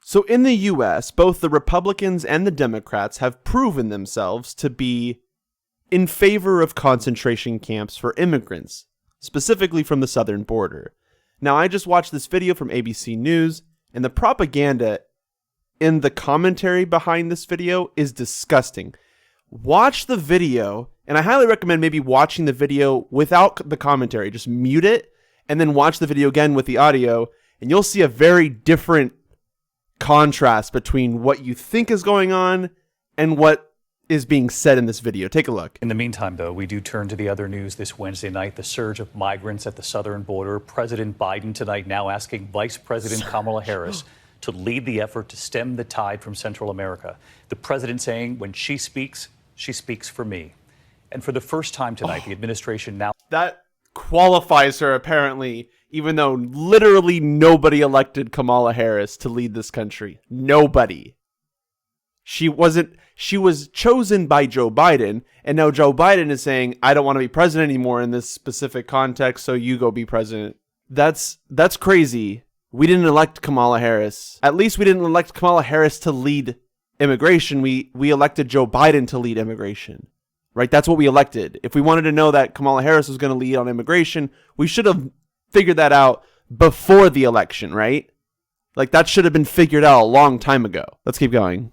So in the US, both the Republicans and the Democrats have proven themselves to be in favor of concentration camps for immigrants, specifically from the southern border. Now, I just watched this video from ABC News, and the propaganda in the commentary behind this video is disgusting. Watch the video, and I highly recommend maybe watching the video without the commentary. Just mute it, and then watch the video again with the audio, and you'll see a very different contrast between what you think is going on and what is being said in this video. Take a look. In the meantime, though, we do turn to the other news this Wednesday night, the surge of migrants at the southern border. President Biden tonight now asking Vice President Kamala Harris to lead the effort to stem the tide from Central America. The president saying when she speaks for me. And for the first time tonight, the administration now... That qualifies her, apparently, even though literally nobody elected Kamala Harris to lead this country. Nobody. She was chosen by Joe Biden, and now Joe Biden is saying, I don't want to be president anymore in this specific context, so you go be president. That's crazy. We didn't elect Kamala Harris. At least we didn't elect Kamala Harris to lead immigration. We elected Joe Biden to lead immigration, right? That's what we elected. If we wanted to know that Kamala Harris was going to lead on immigration, we should have figured that out before the election, right? Like, that should have been figured out a long time ago. Let's keep going.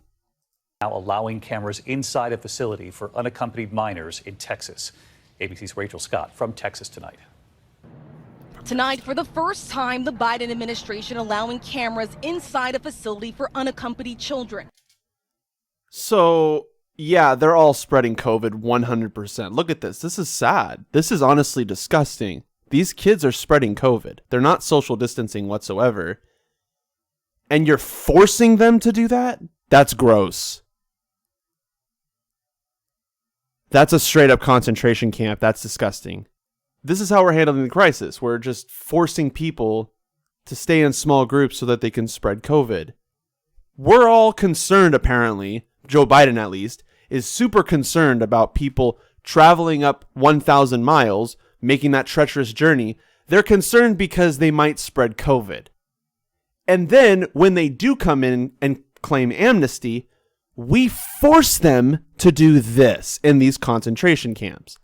Now allowing cameras inside a facility for unaccompanied minors in Texas. ABC's Rachel Scott from Texas tonight. Tonight, for the first time, the Biden administration allowing cameras inside a facility for unaccompanied children. So, yeah, they're all spreading COVID 100%. Look at this. This is sad. This is honestly disgusting. These kids are spreading COVID. They're not social distancing whatsoever. And you're forcing them to do that? That's gross. That's a straight up concentration camp. That's disgusting. This is how we're handling the crisis. We're just forcing people to stay in small groups so that they can spread COVID. We're all concerned, apparently, Joe Biden at least, is super concerned about people traveling up 1,000 miles, making that treacherous journey. They're concerned because they might spread COVID. And then when they do come in and claim amnesty, we force them to do this in these concentration camps.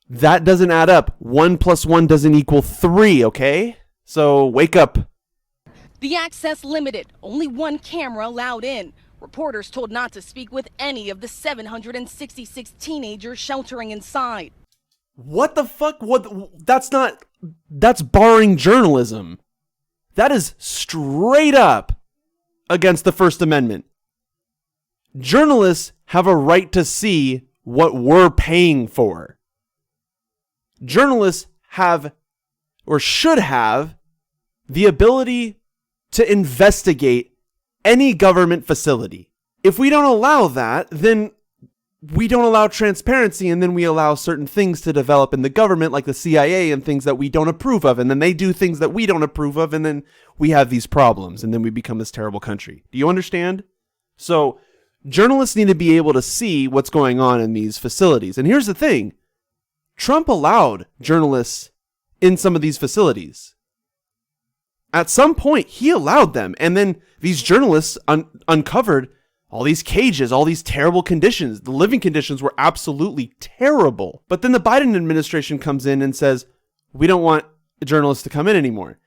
That doesn't add up. 1 + 1 doesn't equal 3, okay? So wake up. The access limited. Only one camera allowed in. Reporters told not to speak with any of the 766 teenagers sheltering inside. What the fuck? That's barring journalism. That is straight up against the First Amendment. Journalists have a right to see what we're paying for. Journalists have, or should have, the ability to investigate any government facility. If we don't allow that, then we don't allow transparency, and then we allow certain things to develop in the government, like the CIA, and things that we don't approve of, and then they do things that we don't approve of, and then we have these problems, and then we become this terrible country. Do you understand? So journalists need to be able to see what's going on in these facilities. And here's the thing. Trump allowed journalists in some of these facilities. At some point, he allowed them, and then these journalists uncovered all these cages, all these terrible conditions. The living conditions were absolutely terrible. But then the Biden administration comes in and says, we don't want journalists to come in anymore.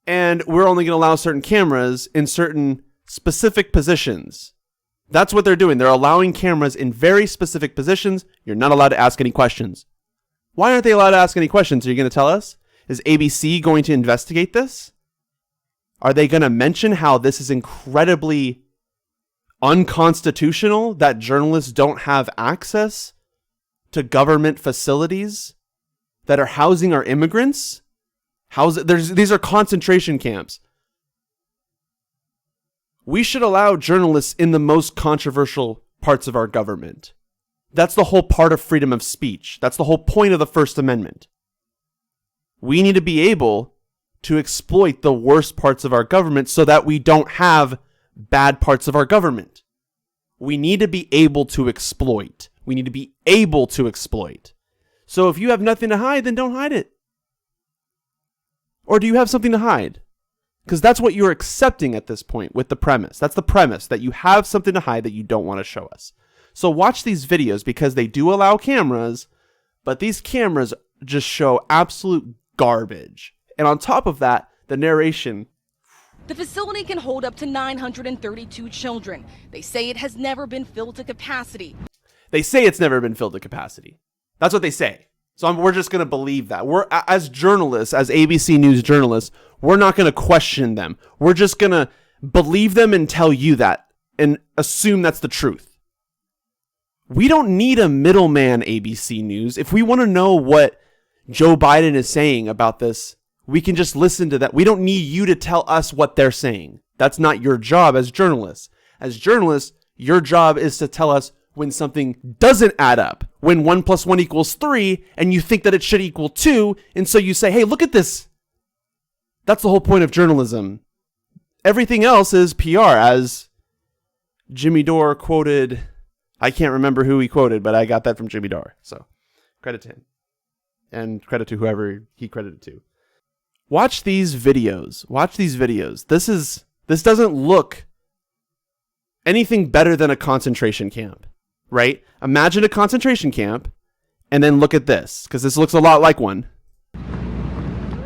And we're only going to allow certain cameras in certain specific positions. That's what they're doing. They're allowing cameras in very specific positions. You're not allowed to ask any questions. Why aren't they allowed to ask any questions? Are you going to tell us? Is ABC going to investigate this? Are they going to mention how this is incredibly unconstitutional, that journalists don't have access to government facilities that are housing our immigrants? These are concentration camps. We should allow journalists in the most controversial parts of our government. That's the whole part of freedom of speech. That's the whole point of the First Amendment. We need to be able to exploit the worst parts of our government so that we don't have bad parts of our government. We need to be able to exploit. We need to be able to exploit. So if you have nothing to hide, then don't hide it. Or do you have something to hide? Because that's what you're accepting at this point with the premise. That's the premise, that you have something to hide that you don't want to show us. So watch these videos because they do allow cameras, but these cameras just show absolute garbage. And on top of that, the narration. The facility can hold up to 932 children. They say it has never been filled to capacity. They say it's never been filled to capacity. That's what they say. So we're just going to believe that. We're, as journalists, as ABC News journalists, we're not going to question them. We're just going to believe them and tell you that and assume that's the truth. We don't need a middleman, ABC News. If we want to know what Joe Biden is saying about this, we can just listen to that. We don't need you to tell us what they're saying. That's not your job as journalists. As journalists, your job is to tell us when something doesn't add up, when 1 + 1 = 3, and you think that it should equal 2, and so you say, hey, look at this. That's the whole point of journalism. Everything else is PR, as Jimmy Dore quoted. I can't remember who he quoted, but I got that from Jimmy Dore. So credit to him. And credit to whoever he credited to. Watch these videos. Watch these videos. This doesn't look anything better than a concentration camp. Right? Imagine a concentration camp and then look at this, because this looks a lot like one.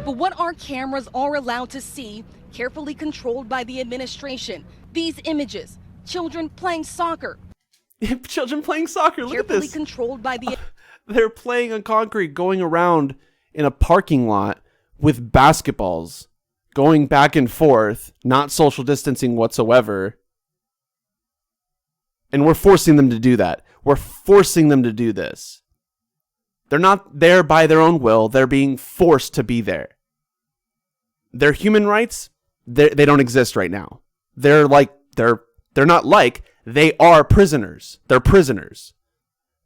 But what our cameras are allowed to see, carefully controlled by the administration, these images, children playing soccer. Children playing soccer, look at this. Carefully controlled by the... They're playing on concrete, going around in a parking lot with basketballs, going back and forth, not social distancing whatsoever. And we're forcing them to do that. We're forcing them to do this. They're not there by their own will. They're being forced to be there. Their human rights, they don't exist right now. They're not like, they are prisoners. They're prisoners.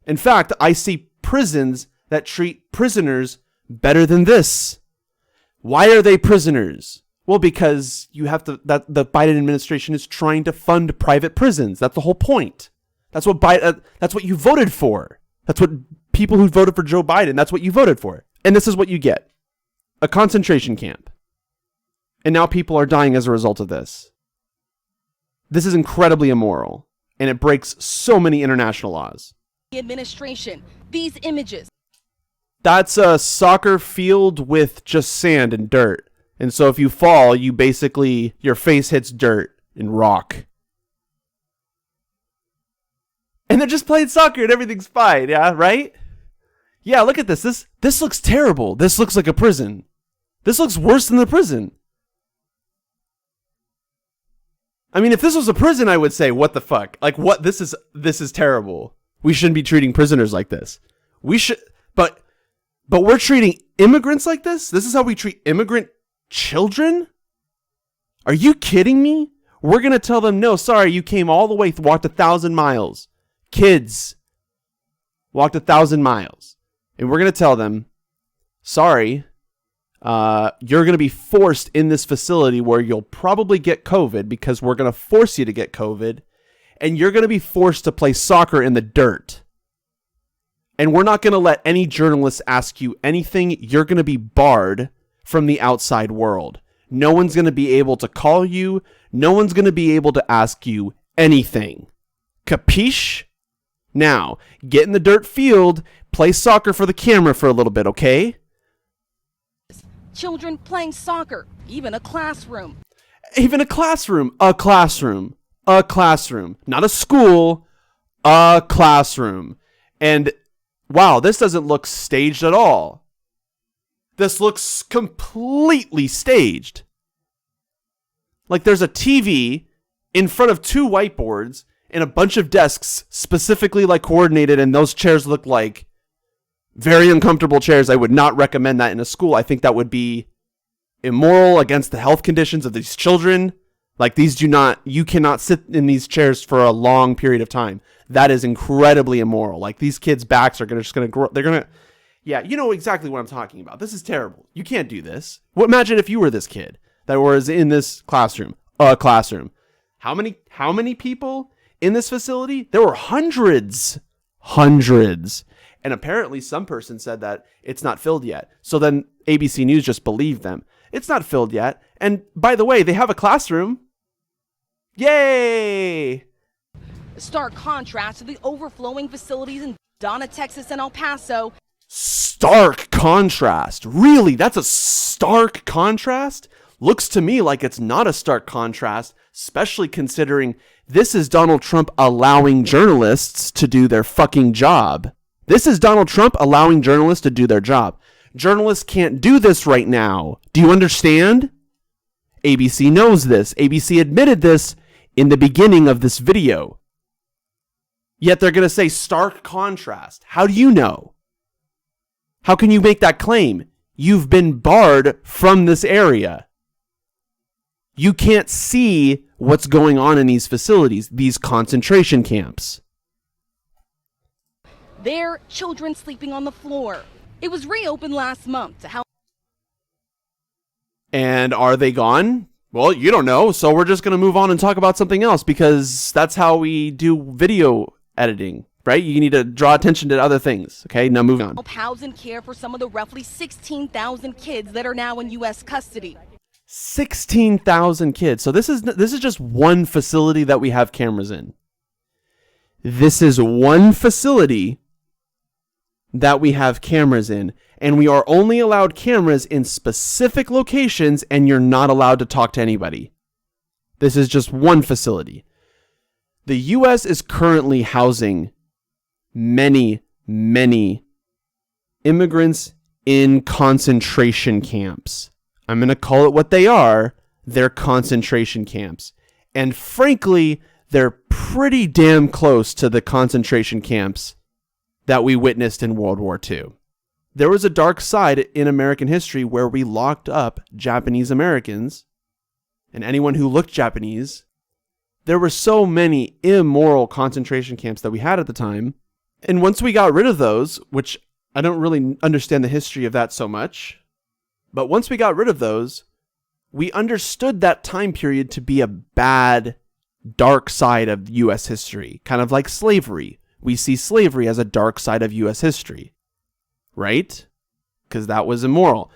In fact, I see prisons that treat prisoners better than this. Why are they prisoners? Well, because that the Biden administration is trying to fund private prisons. That's the whole point. That's what you voted for. That's what people who voted for Joe Biden, that's what you voted for. And this is what you get. A concentration camp. And now people are dying as a result of this. This is incredibly immoral, and it breaks so many international laws. The administration, these images. That's a soccer field with just sand and dirt. And so if you fall, your face hits dirt and rock. And they're just playing soccer and everything's fine, yeah, right? Yeah, look at this. This looks terrible. This looks like a prison. This looks worse than the prison. I mean, if this was a prison, I would say, what the fuck? Like, what? This is terrible. We shouldn't be treating prisoners like this. We should, but we're treating immigrants like this? This is how we treat immigrant children? Are you kidding me? We're going to tell them, no, sorry, you came all the way, walked 1,000 miles. Kids walked 1,000 miles. And we're going to tell them, sorry, you're going to be forced in this facility where you'll probably get COVID because we're going to force you to get COVID. And you're going to be forced to play soccer in the dirt. And we're not going to let any journalists ask you anything. You're going to be barred from the outside world. No one's going to be able to call you. No one's going to be able to ask you anything. Capiche? Now, get in the dirt field, play soccer for the camera for a little bit, okay? Children playing soccer, even a classroom. Even a classroom. A classroom. A classroom. Not a school. A classroom. And wow, this doesn't look staged at all. This looks completely staged. Like there's a TV in front of 2 whiteboards and a bunch of desks specifically like coordinated, and those chairs look like very uncomfortable chairs. I would not recommend that in a school. I think that would be immoral against the health conditions of these children. Like you cannot sit in these chairs for a long period of time. That is incredibly immoral. Like these kids' backs are just going to grow. They're going to, yeah, you know exactly what I'm talking about. This is terrible. You can't do this. Well, imagine if you were this kid that was in this classroom, a classroom. How many people in this facility? There were hundreds. And apparently some person said that it's not filled yet. So then ABC News just believed them. It's not filled yet. And by the way, they have a classroom. Yay! A stark contrast to the overflowing facilities in Donna, Texas and El Paso. Stark contrast. Really? That's a stark contrast? Looks to me like it's not a stark contrast, especially considering this is Donald Trump allowing journalists to do their fucking job. This is Donald Trump allowing journalists to do their job. Journalists can't do this right now. Do you understand? ABC knows this. ABC admitted this in the beginning of this video. Yet they're going to say stark contrast. How do you know? How can you make that claim? You've been barred from this area. You can't see what's going on in these facilities, these concentration camps. There, children sleeping on the floor. It was reopened last month to help. And are they gone? Well, you don't know, so we're just going to move on and talk about something else because that's how we do video editing, right? You need to draw attention to other things. Okay, now moving on. Help house and care for some of the roughly 16,000 kids that are now in U.S. custody. 16,000 kids. So this is just one facility that we have cameras in. This is one facility that we have cameras in, and we are only allowed cameras in specific locations, and you're not allowed to talk to anybody. This is just one facility. The U.S. is currently housing many, many immigrants in concentration camps. I'm going to call it what they are. They're concentration camps. And frankly, they're pretty damn close to the concentration camps that we witnessed in World War II. There was a dark side in American history where we locked up Japanese Americans and anyone who looked Japanese. There were so many immoral concentration camps that we had at the time. And once we got rid of those, which I don't really understand the history of that so much, but once we got rid of those, we understood that time period to be a bad, dark side of U.S. history, kind of like slavery. We see slavery as a dark side of U.S. history, right? Because that was immoral.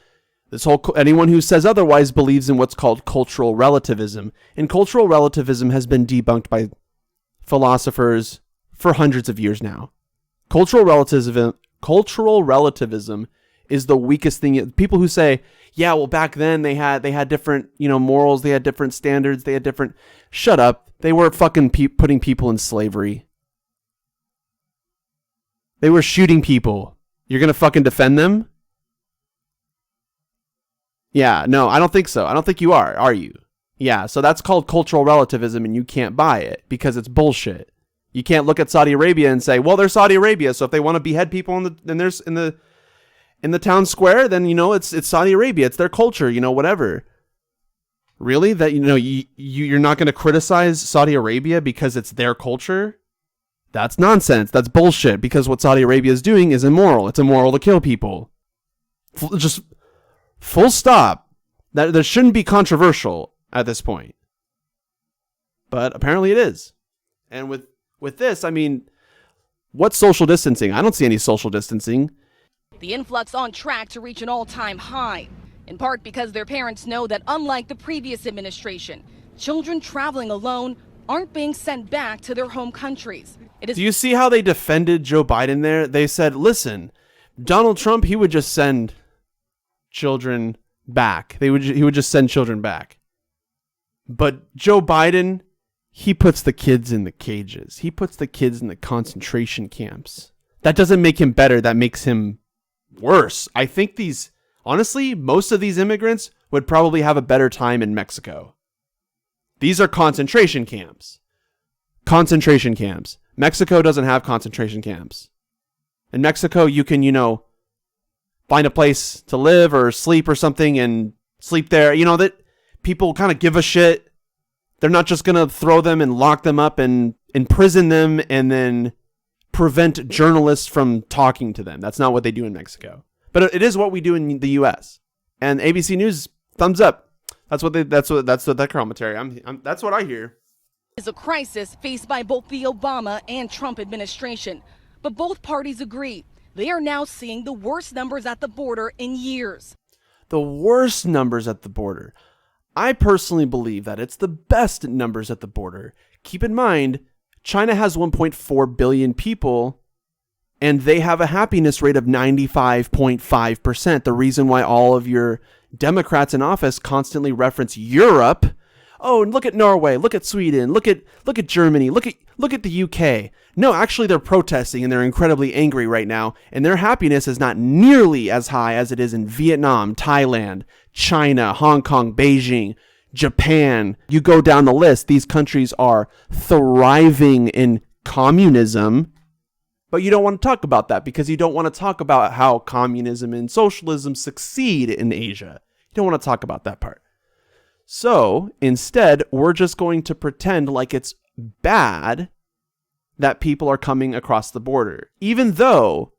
Anyone who says otherwise believes in what's called cultural relativism, and cultural relativism has been debunked by philosophers for hundreds of years now. Cultural relativism is the weakest thing. People who say, yeah, well, back then they had different, morals, they had different standards, they had different. Shut up. They were fucking putting people in slavery. They were shooting people. You're gonna fucking defend them? Yeah, no, I don't think so. I don't think you are you? Yeah, so that's called cultural relativism, and you can't buy it because it's bullshit. You can't look at Saudi Arabia and say, well, they're Saudi Arabia, so if they want to behead people in the town square, then it's Saudi Arabia, it's their culture, whatever. Really? That you're not going to criticize Saudi Arabia because it's their culture? That's nonsense. That's bullshit, because what Saudi Arabia is doing is immoral. It's immoral to kill people. Just full stop. That shouldn't be controversial at this point. But apparently it is. And with this, I mean, what's social distancing? I don't see any social distancing. The influx on track to reach an all-time high, in part because their parents know that unlike the previous administration, children traveling alone aren't being sent back to their home countries. Do you see how they defended Joe Biden there? They said, listen, Donald Trump, he would just send children back. He would just send children back. But Joe Biden, he puts the kids in the cages. He puts the kids in the concentration camps. That doesn't make him better. That makes him worse. I think honestly, most of these immigrants would probably have a better time in Mexico. These are concentration camps. Concentration camps. Mexico doesn't have concentration camps. In Mexico, you can, find a place to live or sleep or something and sleep there. That people kind of give a shit. They're not just going to throw them and lock them up and imprison them and then prevent journalists from talking to them. That's not what they do in Mexico. But it is what we do in the U.S. And ABC News, thumbs up. That's that commentary. That's what I hear. Is a crisis faced by both the Obama and Trump administration. But both parties agree they are now seeing the worst numbers at the border in years. The worst numbers at the border. I personally believe that it's the best numbers at the border. Keep in mind, China has 1.4 billion people, and they have a happiness rate of 95.5%. The reason why all of your Democrats in office constantly reference Europe. Oh, and look at Norway, look at Sweden, look at Germany, look at the UK. No, actually they're protesting and they're incredibly angry right now, and their happiness is not nearly as high as it is in Vietnam, Thailand, China, Hong Kong, Beijing, Japan. You go down the list, these countries are thriving in communism, but you don't want to talk about that because you don't want to talk about how communism and socialism succeed in Asia. You don't want to talk about that part. So instead, we're just going to pretend like it's bad that people are coming across the border, even though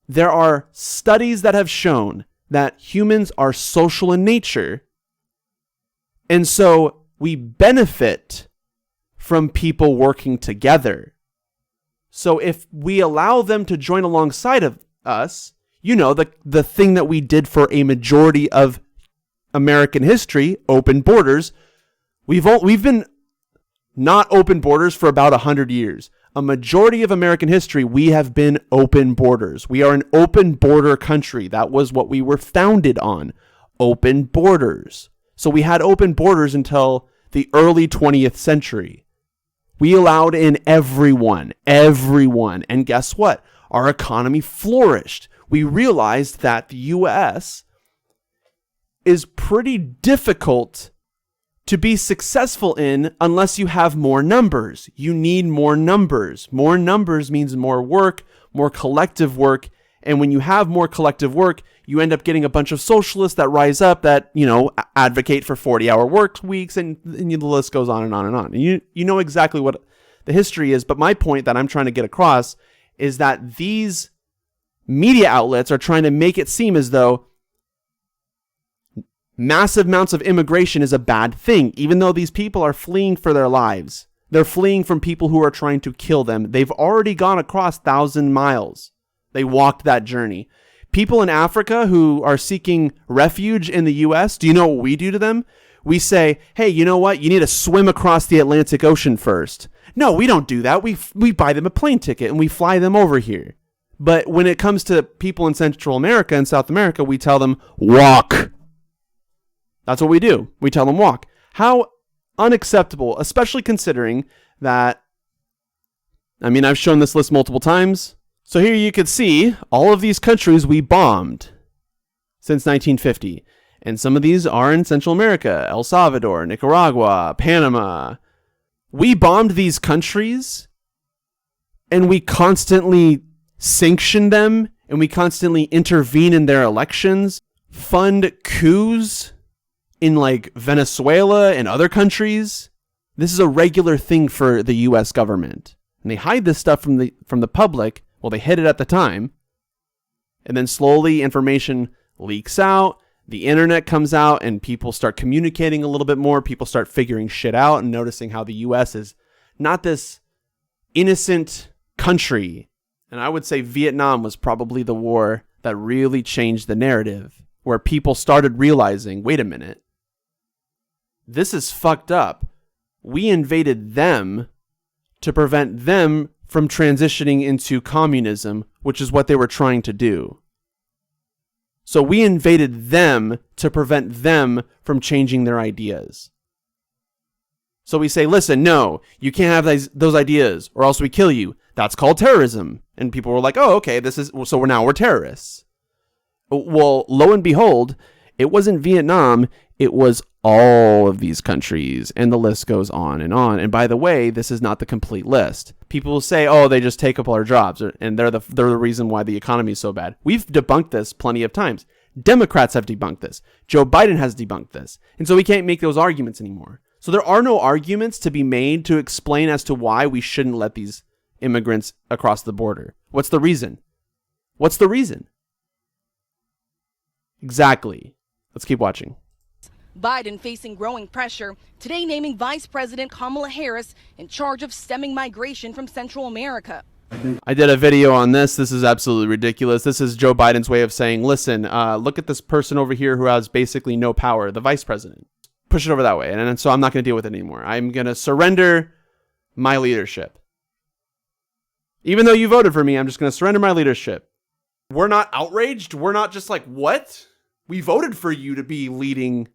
there are studies that have shown that humans are social in nature. And so we benefit from people working together. So if we allow them to join alongside of us, the thing that we did for a majority of American history, open borders, we've been not open borders for about 100 years. A majority of American history, we have been open borders. We are an open border country. That was what we were founded on, open borders. So we had open borders until the early 20th century. We allowed in everyone. And guess what? Our economy flourished. We realized that the U.S. is pretty difficult to be successful in unless you have more numbers. You need more numbers. More numbers means more work, more collective work. And when you have more collective work, you end up getting a bunch of socialists that rise up that, advocate for 40-hour work weeks, and the list goes on and on and on. And you know exactly what the history is. But my point that I'm trying to get across is that these media outlets are trying to make it seem as though massive amounts of immigration is a bad thing, even though these people are fleeing for their lives. They're fleeing from people who are trying to kill them. They've already gone across 1,000 miles. They walked that journey. People in Africa who are seeking refuge in the U.S., do you know what we do to them? We say, hey, you know what? You need to swim across the Atlantic Ocean first. No, we don't do that. We buy them a plane ticket and we fly them over here. But when it comes to people in Central America and South America, we tell them, walk. That's what we do. We tell them walk. How unacceptable, especially considering that, I've shown this list multiple times. So here you can see all of these countries we bombed since 1950. And some of these are in Central America, El Salvador, Nicaragua, Panama. We bombed these countries and we constantly sanction them and we constantly intervene in their elections, fund coups in like Venezuela and other countries. This is a regular thing for the US government. And they hide this stuff from the public. Well, they hid it at the time. And then slowly information leaks out. The internet comes out and people start communicating a little bit more. People start figuring shit out and noticing how the US is not this innocent country. And I would say Vietnam was probably the war that really changed the narrative, where people started realizing, wait a minute, this is fucked up. We invaded them to prevent them from transitioning into communism, which is what they were trying to do. So we invaded them to prevent them from changing their ideas. So we say, listen, no, you can't have those ideas or else we kill you. That's called terrorism. And people were like, oh, okay, so we're terrorists. Well, lo and behold, it wasn't Vietnam. It was all of these countries, and the list goes on and on. And by the way, this is not the complete list. People will say, oh, they just take up all our jobs, and they're the reason why the economy is so bad. We've debunked this plenty of times. Democrats have debunked this. Joe Biden has debunked this. And so we can't make those arguments anymore. So there are no arguments to be made to explain as to why we shouldn't let these immigrants across the border. What's the reason? What's the reason? Exactly. Let's keep watching. Biden facing growing pressure, today naming Vice President Kamala Harris in charge of stemming migration from Central America. I did a video on this. This is absolutely ridiculous. This is Joe Biden's way of saying, listen, look at this person over here who has basically no power, the vice president. Push it over that way. And so I'm not going to deal with it anymore. I'm going to surrender my leadership. Even though you voted for me, I'm just going to surrender my leadership. We're not outraged. We're not just like, what? We voted for you to be leading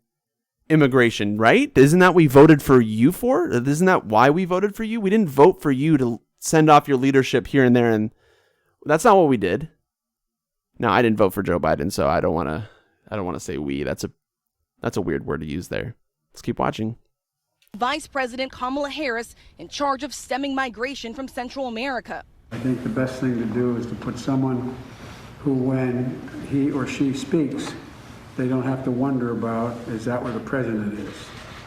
immigration, right? Isn't that what we voted for you for? Isn't that why we voted for you? We didn't vote for you to send off your leadership here and there, and that's not what we did. Now, I didn't vote for Joe Biden, so I don't want to say we. That's a weird word to use there. Let's keep watching. Vice President Kamala Harris in charge of stemming migration from Central America. I think the best thing to do is to put someone who, when he or she speaks, they don't have to wonder about, is that where the president is?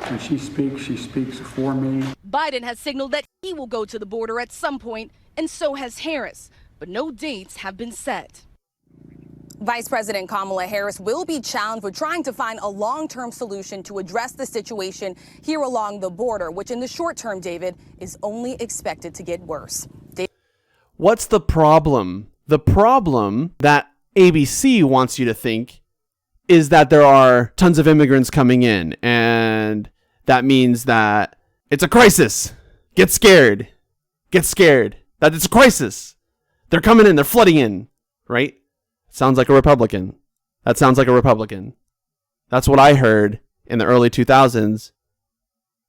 When she speaks for me. Biden has signaled that he will go to the border at some point, and so has Harris, but no dates have been set. Vice President Kamala Harris will be challenged with trying to find a long-term solution to address the situation here along the border, which in the short term, David, is only expected to get worse. What's the problem? The problem that ABC wants you to think is that there are tons of immigrants coming in, and that means that it's a crisis. Get scared. Get scared. That it's a crisis. They're coming in. They're flooding in. Right? Sounds like a Republican. That sounds like a Republican. That's what I heard in the early 2000s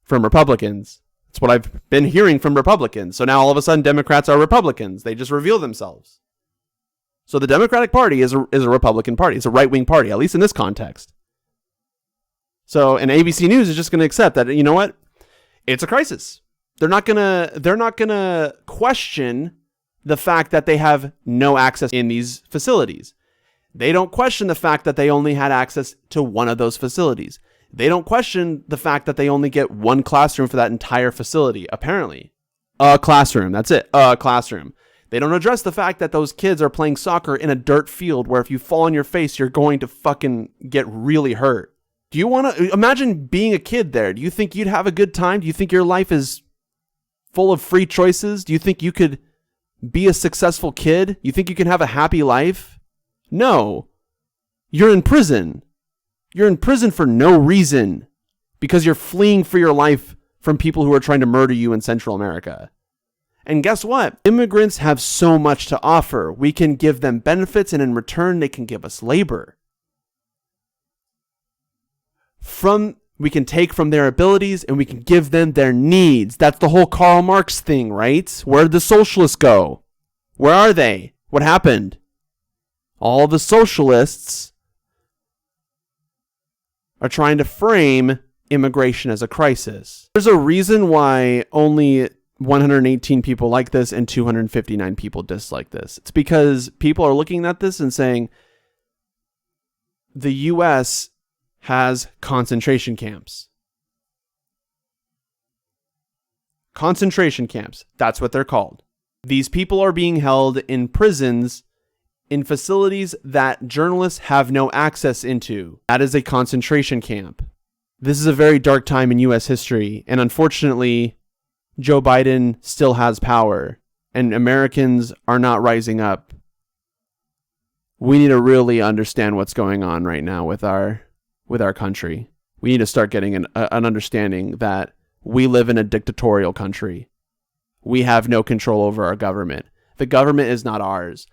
from Republicans. That's what I've been hearing from Republicans. So now all of a sudden Democrats are Republicans. They just reveal themselves. So the Democratic Party is a Republican party. It's a right-wing party, at least in this context. So, and ABC News is just going to accept that, you know what? It's a crisis. They're not going to question the fact that they have no access in these facilities. They don't question the fact that they only had access to one of those facilities. They don't question the fact that they only get one classroom for that entire facility, apparently. A classroom. That's it. A classroom. They don't address the fact that those kids are playing soccer in a dirt field where if you fall on your face, you're going to fucking get really hurt. Do you want to imagine being a kid there? Do you think you'd have a good time? Do you think your life is full of free choices? Do you think you could be a successful kid? You think you can have a happy life? No. You're in prison. You're in prison for no reason because you're fleeing for your life from people who are trying to murder you in Central America. And guess what? Immigrants have so much to offer. We can give them benefits, and in return, they can give us labor. We can take from their abilities, and we can give them their needs. That's the whole Karl Marx thing, right? Where did the socialists go? Where are they? What happened? All the socialists are trying to frame immigration as a crisis. There's a reason why only 118 people like this and 259 people dislike this. It's because people are looking at this and saying the U.S. has concentration camps. Concentration camps. That's what they're called. These people are being held in prisons in facilities that journalists have no access into. That is a concentration camp. This is a very dark time in U.S. history, and unfortunately, Joe Biden still has power, and Americans are not rising up. We need to really understand what's going on right now with our country. We need to start getting an understanding that we live in a dictatorial country. We have no control over our government. The government is not ours.